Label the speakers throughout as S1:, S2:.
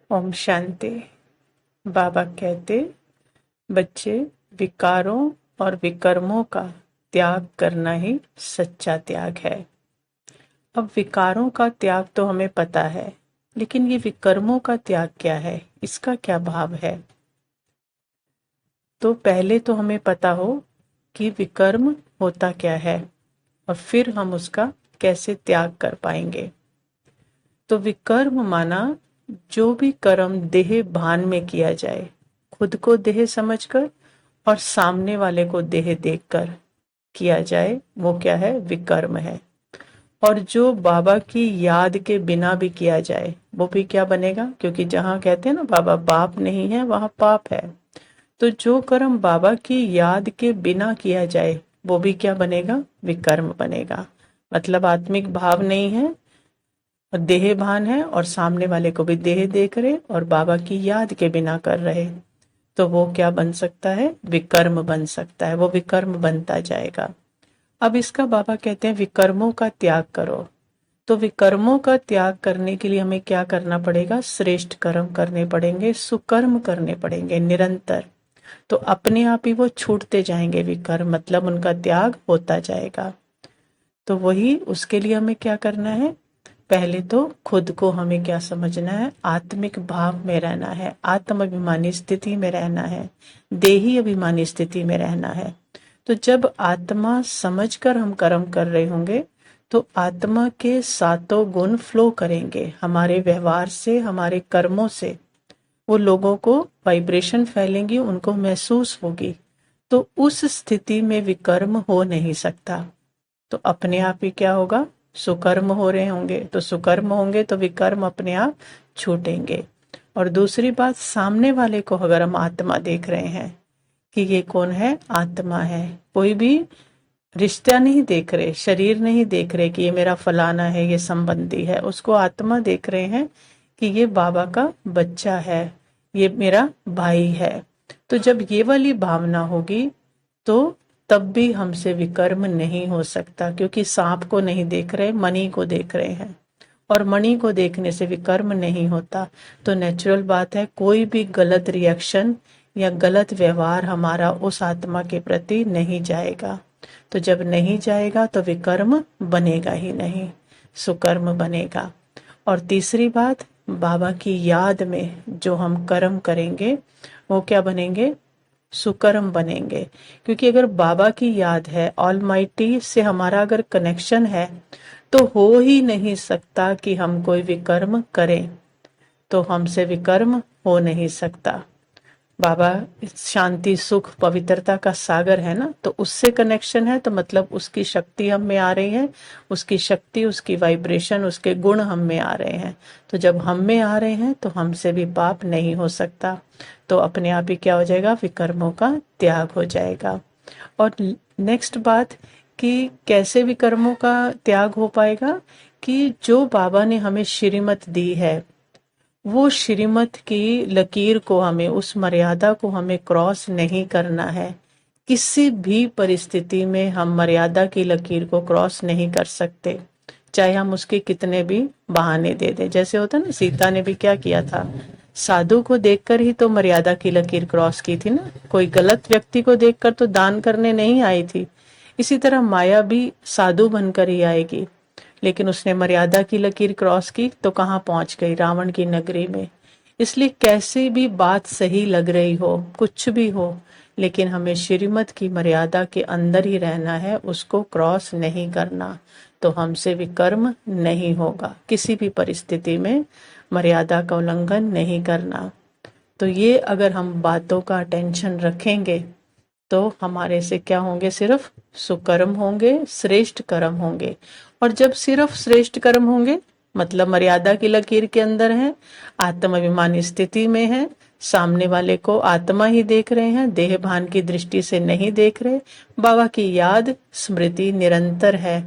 S1: ओम शांति। बाबा कहते, बच्चे, विकारों और विकर्मों का त्याग करना ही सच्चा त्याग है। अब विकारों का त्याग तो हमें पता है, लेकिन ये विकर्मों का त्याग क्या है, इसका क्या भाव है? तो पहले तो हमें पता हो कि विकर्म होता क्या है और फिर हम उसका कैसे त्याग कर पाएंगे। तो विकर्म माना जो भी कर्म देह भान में किया जाए, खुद को देह समझकर और सामने वाले को देह देखकर किया जाए, वो क्या है? विकर्म है। और जो बाबा की याद के बिना भी किया जाए, वो भी क्या बनेगा? क्योंकि जहाँ कहते हैं ना बाबा बाप नहीं है, वहाँ पाप है। तो जो कर्म बाबा की याद के बिना किया जाए, वो भी क्या बनेगा? विकर्म बनेगा। मतलब आत्मिक भाव नहीं है, देह भान है और सामने वाले को भी देह देख रहे और बाबा की याद के बिना कर रहे, तो वो क्या बन सकता है? विकर्म बन सकता है। वो विकर्म बनता जाएगा। अब इसका बाबा कहते हैं विकर्मों का त्याग करो। तो विकर्मों का त्याग करने के लिए हमें क्या करना पड़ेगा? श्रेष्ठ कर्म करने पड़ेंगे, सुकर्म करने पड़ेंगे निरंतर। तो अपने आप ही वो छूटते जाएंगे विकर्म, मतलब उनका त्याग होता जाएगा। तो वही उसके लिए हमें क्या करना है? पहले तो खुद को हमें क्या समझना है? आत्मिक भाव में रहना है, आत्म अभिमानी स्थिति में रहना है, देही अभिमानी स्थिति में रहना है। तो जब आत्मा समझकर हम कर्म कर रहे होंगे, तो आत्मा के सातों गुण फ्लो करेंगे हमारे व्यवहार से, हमारे कर्मों से। वो लोगों को वाइब्रेशन फैलेंगी, उनको महसूस होगी। तो उस स्थिति में विकर्म हो नहीं सकता। तो अपने आप ही क्या होगा? सुकर्म हो रहे होंगे। तो सुकर्म होंगे तो विकर्म अपने आप छूटेंगे। और दूसरी बात, सामने वाले को अगर हम आत्मा देख रहे हैं कि ये कौन है? आत्मा है। कोई भी रिश्ता नहीं देख रहे, शरीर नहीं देख रहे कि ये मेरा फलाना है, ये संबंधी है। उसको आत्मा देख रहे हैं कि ये बाबा का बच्चा है, ये मेरा भाई है। तो जब ये वाली भावना होगी, तो तब भी हमसे विकर्म नहीं हो सकता, क्योंकि सांप को नहीं देख रहे, मणि को देख रहे हैं। और मणि को देखने से विकर्म नहीं होता। तो नेचुरल बात है, कोई भी गलत रिएक्शन या गलत व्यवहार हमारा उस आत्मा के प्रति नहीं जाएगा। तो जब नहीं जाएगा तो विकर्म बनेगा ही नहीं, सुकर्म बनेगा। और तीसरी बात, बाबा की याद में जो हम कर्म करेंगे, वो क्या बनेंगे? सुकर्म बनेंगे। क्योंकि अगर बाबा की याद है, ऑलमाइटी से हमारा अगर कनेक्शन है, तो हो ही नहीं सकता कि हम कोई विकर्म करें। तो हमसे विकर्म हो नहीं सकता। बाबा शांति, सुख, पवित्रता का सागर है ना, तो उससे कनेक्शन है, तो मतलब उसकी शक्ति हम में आ रही है, उसकी शक्ति, उसकी वाइब्रेशन, उसके गुण हम में आ रहे हैं। तो जब हम में आ रहे हैं तो हमसे भी पाप नहीं हो सकता। तो अपने आप ही क्या हो जाएगा? विकर्मों का त्याग हो जाएगा। और नेक्स्ट बात कि कैसे विकर्मों का त्याग हो पाएगा? कि जो बाबा ने हमें श्रीमत दी है, वो श्रीमत की लकीर को हमें, उस मर्यादा को हमें क्रॉस नहीं करना है। किसी भी परिस्थिति में हम मर्यादा की लकीर को क्रॉस नहीं कर सकते, चाहे हम उसके कितने भी बहाने दे दें। जैसे होता ना, सीता ने भी क्या किया था? साधु को देखकर ही तो मर्यादा की लकीर क्रॉस की थी ना। कोई गलत व्यक्ति को देखकर तो दान करने नहीं आई थी। इसी तरह माया भी साधु बनकर ही आएगी, लेकिन उसने मर्यादा की लकीर क्रॉस की तो कहाँ पहुंच गई? रावण की नगरी में। इसलिए कैसी भी बात सही लग रही हो, कुछ भी हो, लेकिन हमें श्रीमत की मर्यादा के अंदर ही रहना है, उसको क्रॉस नहीं करना। तो हमसे विकर्म नहीं होगा। किसी भी परिस्थिति में मर्यादा का उल्लंघन नहीं करना। तो ये अगर हम बातों का अटेंशन रखेंगे, तो हमारे से क्या होंगे? सिर्फ सुकर्म होंगे, श्रेष्ठ कर्म होंगे। और जब सिर्फ श्रेष्ठ कर्म होंगे, मतलब मर्यादा की लकीर के अंदर है, आत्म अभिमानी स्थिति में है, सामने वाले को आत्मा ही देख रहे हैं, देह भान की दृष्टि से नहीं देख रहे, बाबा की याद स्मृति निरंतर है,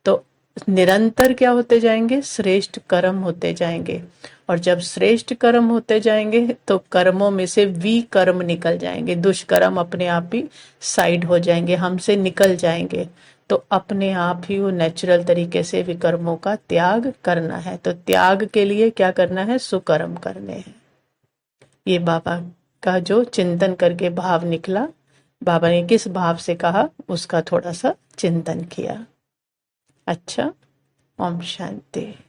S1: तो निरंतर क्या होते जाएंगे? श्रेष्ठ कर्म होते जाएंगे। और जब श्रेष्ठ कर्म होते जाएंगे, तो कर्मों में से विकर्म निकल जाएंगे, दुष्कर्म अपने आप ही साइड हो जाएंगे, हमसे निकल जाएंगे। तो अपने आप ही वो नेचुरल तरीके से विकर्मों का त्याग करना है। तो त्याग के लिए क्या करना है? सुकर्म करने हैं। ये बाबा का जो चिंतन करके भाव निकला, बाबा ने किस भाव से कहा उसका थोड़ा सा चिंतन किया। अच्छा, ओम शांति।